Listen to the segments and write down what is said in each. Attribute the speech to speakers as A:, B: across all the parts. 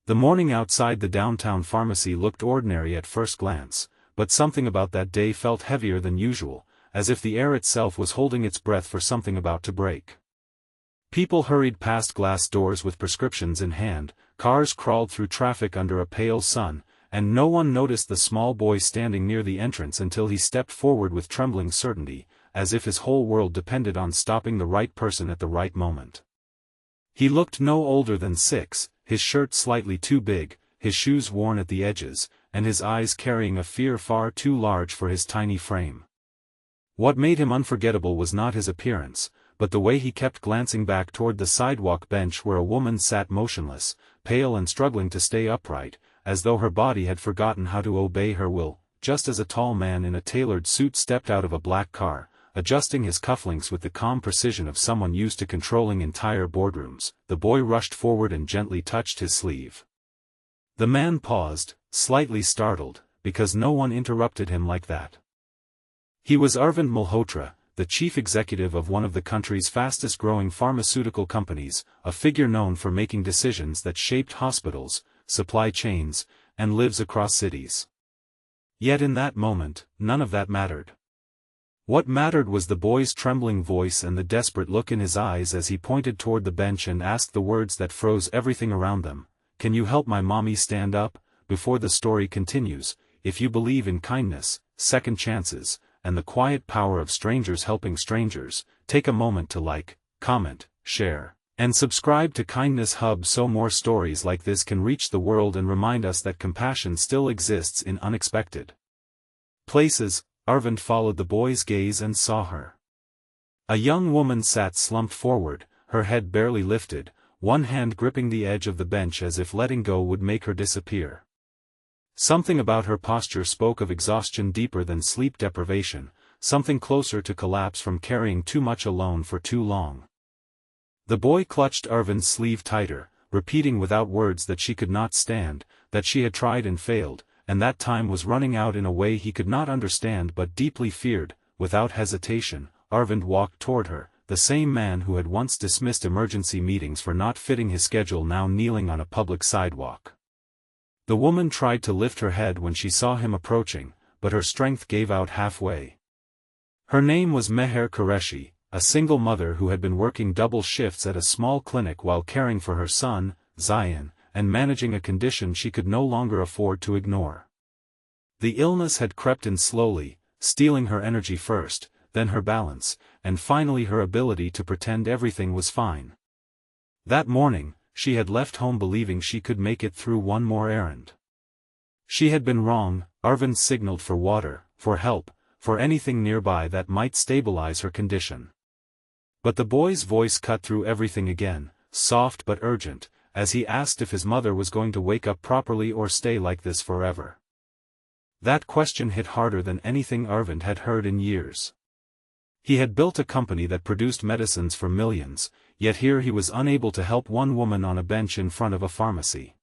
A: The morning outside the downtown pharmacy looked ordinary at first glance, but something about that day felt heavier than usual, as if the air itself was holding its breath for something about to break. People hurried past glass doors with prescriptions in hand, cars crawled through traffic under a pale sun, and no one noticed the small boy standing near the entrance until he stepped forward with trembling certainty, as if his whole world depended on stopping the right person at the right moment. He looked no older than 6, his shirt slightly too big, his shoes worn at the edges, and his eyes carrying a fear far too large for his tiny frame. What made him unforgettable was not his appearance, but the way he kept glancing back toward the sidewalk bench where a woman sat motionless, pale and struggling to stay upright, as though her body had forgotten how to obey her will, just as a tall man in a tailored suit stepped out of a black car, adjusting his cufflinks with the calm precision of someone used to controlling entire boardrooms. The boy rushed forward and gently touched his sleeve. The man paused, slightly startled, because no one interrupted him like that. He was Arvind Malhotra, the chief executive of one of the country's fastest-growing pharmaceutical companies, a figure known for making decisions that shaped hospitals, supply chains, and lives across cities. Yet in that moment, none of that mattered. What mattered was the boy's trembling voice and the desperate look in his eyes as he pointed toward the bench and asked the words that froze everything around them. "Can you help my mommy stand up?" Before the story continues, if you believe in kindness, second chances, and the quiet power of strangers helping strangers, take a moment to like, comment, share, and subscribe to Kindness Hub so more stories like this can reach the world and remind us that compassion still exists in unexpected places. Arvind followed the boy's gaze and saw her. A young woman sat slumped forward, her head barely lifted, one hand gripping the edge of the bench as if letting go would make her disappear. Something about her posture spoke of exhaustion deeper than sleep deprivation, something closer to collapse from carrying too much alone for too long. The boy clutched Arvind's sleeve tighter, repeating without words that she could not stand, that she had tried and failed, and that time was running out in a way he could not understand but deeply feared. Without hesitation, Arvind walked toward her, the same man who had once dismissed emergency meetings for not fitting his schedule now kneeling on a public sidewalk. The woman tried to lift her head when she saw him approaching, but her strength gave out halfway. Her name was Meher Qureshi, a single mother who had been working double shifts at a small clinic while caring for her son, Zion, and managing a condition she could no longer afford to ignore. The illness had crept in slowly, stealing her energy first, then her balance, and finally her ability to pretend everything was fine. That morning, she had left home believing she could make it through one more errand. She had been wrong. Arvind signaled for water, for help, for anything nearby that might stabilize her condition. But the boy's voice cut through everything again, soft but urgent, as he asked if his mother was going to wake up properly or stay like this forever. That question hit harder than anything Arvind had heard in years. He had built a company that produced medicines for millions, yet here he was unable to help one woman on a bench in front of a pharmacy.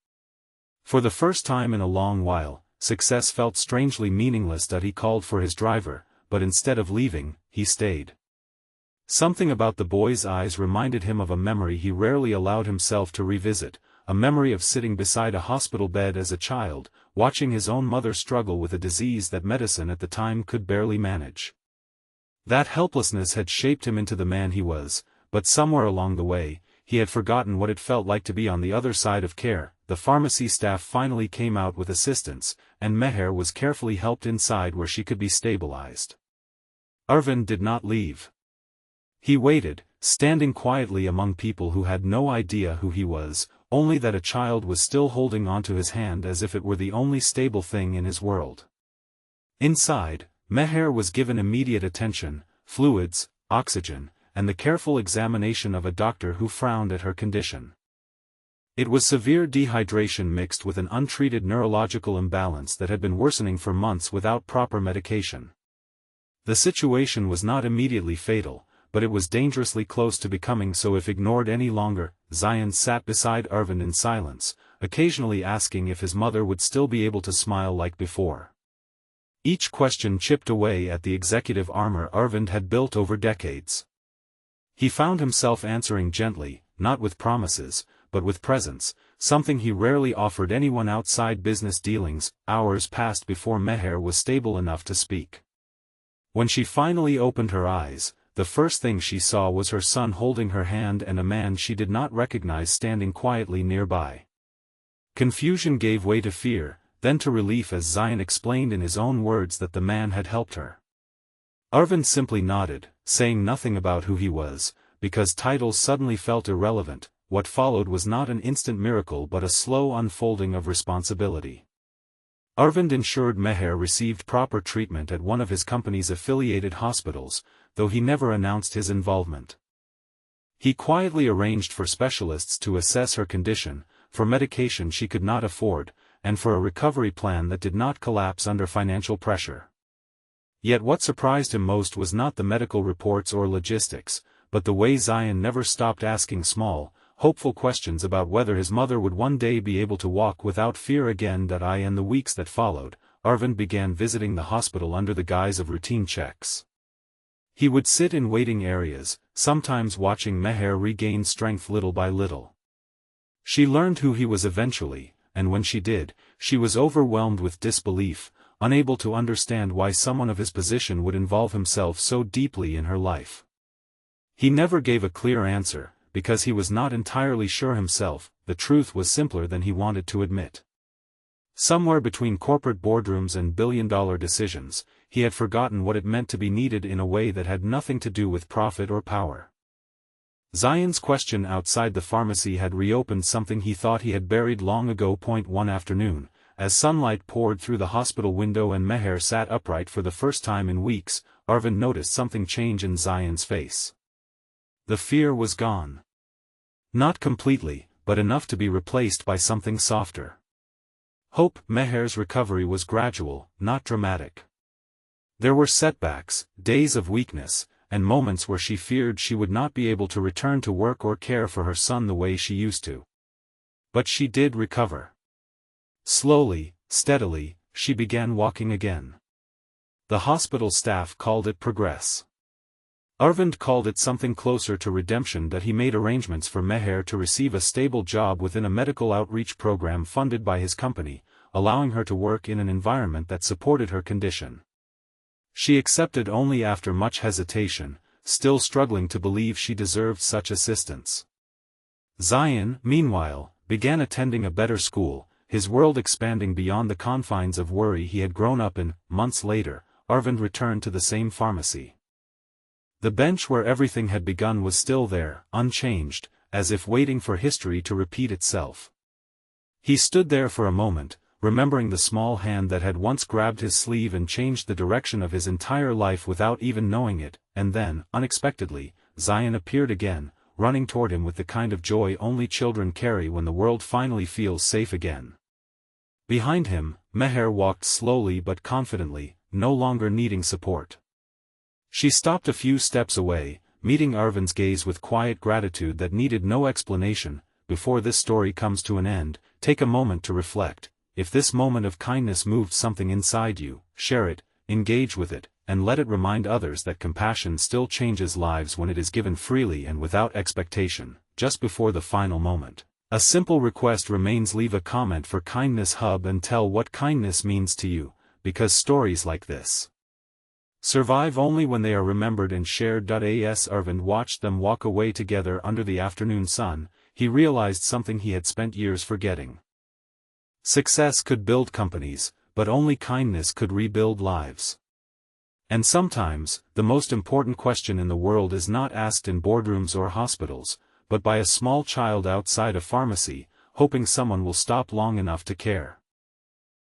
A: For the first time in a long while, success felt strangely meaningless. He called for his driver, but instead of leaving, he stayed. Something about the boy's eyes reminded him of a memory he rarely allowed himself to revisit, a memory of sitting beside a hospital bed as a child, watching his own mother struggle with a disease that medicine at the time could barely manage. That helplessness had shaped him into the man he was, but somewhere along the way, he had forgotten what it felt like to be on the other side of care. The pharmacy staff finally came out with assistance, and Meher was carefully helped inside where she could be stabilized. Arvind did not leave. He waited, standing quietly among people who had no idea who he was, only that a child was still holding onto his hand as if it were the only stable thing in his world. Inside, Meher was given immediate attention, fluids, oxygen, and the careful examination of a doctor who frowned at her condition. It was severe dehydration mixed with an untreated neurological imbalance that had been worsening for months without proper medication. The situation was not immediately fatal, but it was dangerously close to becoming so if ignored any longer. Zion sat beside Arvind in silence, occasionally asking if his mother would still be able to smile like before. Each question chipped away at the executive armor Arvind had built over decades. He found himself answering gently, not with promises, but with presence, something he rarely offered anyone outside business dealings. Hours passed before Meher was stable enough to speak. When she finally opened her eyes, the first thing she saw was her son holding her hand and a man she did not recognize standing quietly nearby. Confusion gave way to fear, then to relief as Zion explained in his own words that the man had helped her. Arvind simply nodded, saying nothing about who he was, because titles suddenly felt irrelevant. What followed was not an instant miracle but a slow unfolding of responsibility. Arvind ensured Meher received proper treatment at one of his company's affiliated hospitals, though he never announced his involvement. He quietly arranged for specialists to assess her condition, for medication she could not afford, and for a recovery plan that did not collapse under financial pressure. Yet what surprised him most was not the medical reports or logistics, but the way Zion never stopped asking small, hopeful questions about whether his mother would one day be able to walk without fear again. In the weeks that followed, Arvind began visiting the hospital under the guise of routine checks. He would sit in waiting areas, sometimes watching Meher regain strength little by little. She learned who he was eventually, and when she did, she was overwhelmed with disbelief, unable to understand why someone of his position would involve himself so deeply in her life. He never gave a clear answer, because he was not entirely sure himself. The truth was simpler than he wanted to admit. Somewhere between corporate boardrooms and billion-dollar decisions, he had forgotten what it meant to be needed in a way that had nothing to do with profit or power. Zion's question outside the pharmacy had reopened something he thought he had buried long ago. One afternoon, as sunlight poured through the hospital window and Meher sat upright for the first time in weeks, Arvind noticed something change in Zion's face. The fear was gone. Not completely, but enough to be replaced by something softer. Hope. Meher's recovery was gradual, not dramatic. There were setbacks, days of weakness, and moments where she feared she would not be able to return to work or care for her son the way she used to. But she did recover. Slowly, steadily, she began walking again. The hospital staff called it progress. Arvind called it something closer to redemption. That he made arrangements for Meher to receive a stable job within a medical outreach program funded by his company, allowing her to work in an environment that supported her condition. She accepted only after much hesitation, still struggling to believe she deserved such assistance. Zion, meanwhile, began attending a better school, his world expanding beyond the confines of worry he had grown up in. Months later, Arvind returned to the same pharmacy. The bench where everything had begun was still there, unchanged, as if waiting for history to repeat itself. He stood there for a moment, remembering the small hand that had once grabbed his sleeve and changed the direction of his entire life without even knowing it, and then, unexpectedly, Zion appeared again, running toward him with the kind of joy only children carry when the world finally feels safe again. Behind him, Meher walked slowly but confidently, no longer needing support. She stopped a few steps away, meeting Arvind's gaze with quiet gratitude that needed no explanation. Before this story comes to an end, take a moment to reflect. If this moment of kindness moved something inside you, share it, engage with it, and let it remind others that compassion still changes lives when it is given freely and without expectation. Just before the final moment, a simple request remains: leave a comment for Kindness Hub and tell what kindness means to you, because stories like this survive only when they are remembered and shared. As Arvind watched them walk away together under the afternoon sun, he realized something he had spent years forgetting. Success could build companies, but only kindness could rebuild lives. And sometimes, the most important question in the world is not asked in boardrooms or hospitals, but by a small child outside a pharmacy, hoping someone will stop long enough to care.